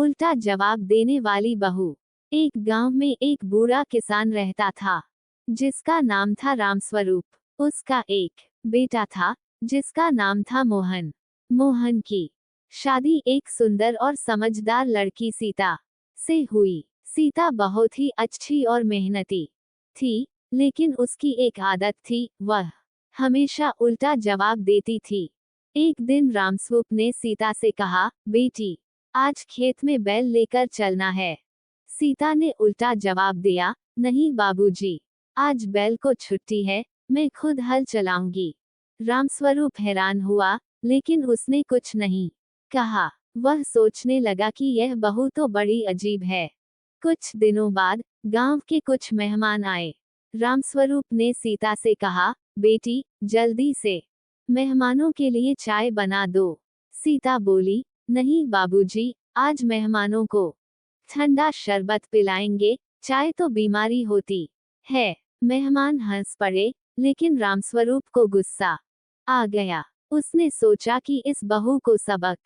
उल्टा जवाब देने वाली बहू। एक गांव में एक बूढ़ा किसान रहता था, जिसका नाम था रामस्वरूप। उसका एक बेटा था, जिसका नाम था मोहन। मोहन की शादी एक सुंदर और समझदार लड़की सीता से हुई। सीता बहुत ही अच्छी और मेहनती थी, लेकिन उसकी एक आदत थी, वह हमेशा उल्टा जवाब देती थी। एक दिन रामस्वरूप ने सीता से कहा, बेटी, आज खेत में बैल लेकर चलना है। सीता ने उल्टा जवाब दिया, नहीं बाबूजी, आज बैल को छुट्टी है, मैं खुद हल चलाऊंगी। रामस्वरूप हैरान हुआ, लेकिन उसने कुछ नहीं कहा। वह सोचने लगा कि यह बहू तो बड़ी अजीब है। कुछ दिनों बाद गांव के कुछ मेहमान आए। रामस्वरूप ने सीता से कहा, बेटी, जल्दी से मेहमानों के लिए चाय बना दो। सीता बोली, नहीं बाबूजी, आज मेहमानों को ठंडा शरबत पिलाएंगे, चाय तो बीमारी होती है। मेहमान हंस पड़े, लेकिन रामस्वरूप को गुस्सा आ गया। उसने सोचा कि इस बहू को सबक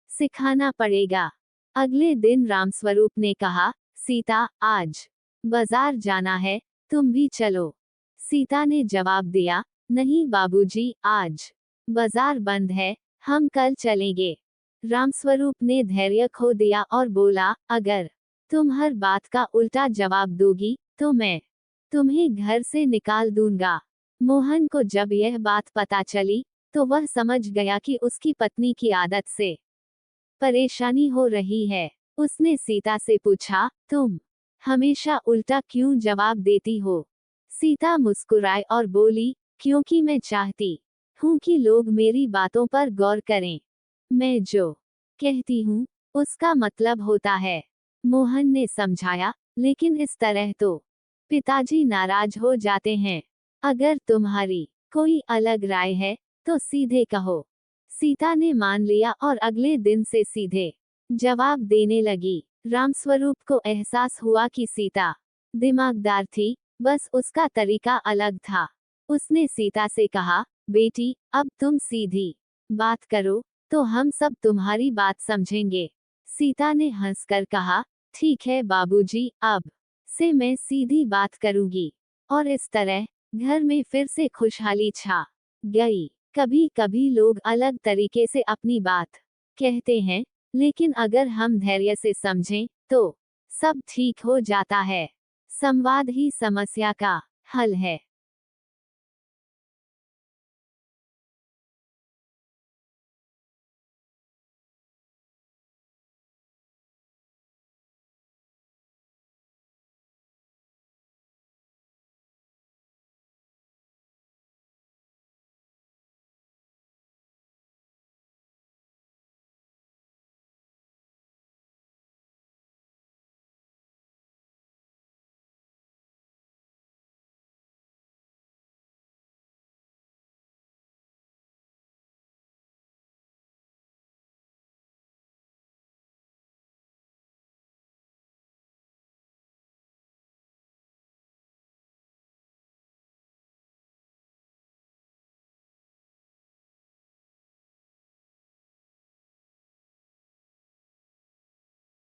सिखाना पड़ेगा। अगले दिन रामस्वरूप ने कहा, सीता, आज बाजार जाना है, तुम भी चलो। सीता ने जवाब दिया, नहीं बाबूजी, आज बाजार बंद है, हम कल चलेंगे। रामस्वरूप ने धैर्य खो दिया और बोला, अगर तुम हर बात का उल्टा जवाब दोगी, तो मैं तुम्हें घर से निकाल दूंगा। मोहन को जब यह बात पता चली, तो वह समझ गया कि उसकी पत्नी की आदत से परेशानी हो रही है। उसने सीता से पूछा, तुम हमेशा उल्टा क्यों जवाब देती हो? सीता मुस्कुराई और बोली, क्योंकि मैं चाहती हूँ कि लोग मेरी बातों पर गौर करें। मैं जो कहती हूँ, उसका मतलब होता है। मोहन ने समझाया, लेकिन इस तरह तो पिताजी नाराज हो जाते हैं। अगर तुम्हारी कोई अलग राय है, तो सीधे कहो। सीता ने मान लिया और अगले दिन से सीधे जवाब देने लगी। रामस्वरूप को एहसास हुआ कि सीता दिमागदार थी, बस उसका तरीका अलग था। उसने सीता से कहा, बेटी, अब तुम सीधी बात करो, तो हम सब तुम्हारी बात समझेंगे। सीता ने हंसकर कहा, ठीक है बाबूजी, अब से मैं सीधी बात करूंगी। और इस तरह घर में फिर से खुशहाली छा गई। कभी कभी लोग अलग तरीके से अपनी बात कहते हैं, लेकिन अगर हम धैर्य से समझें, तो सब ठीक हो जाता है। संवाद ही समस्या का हल है।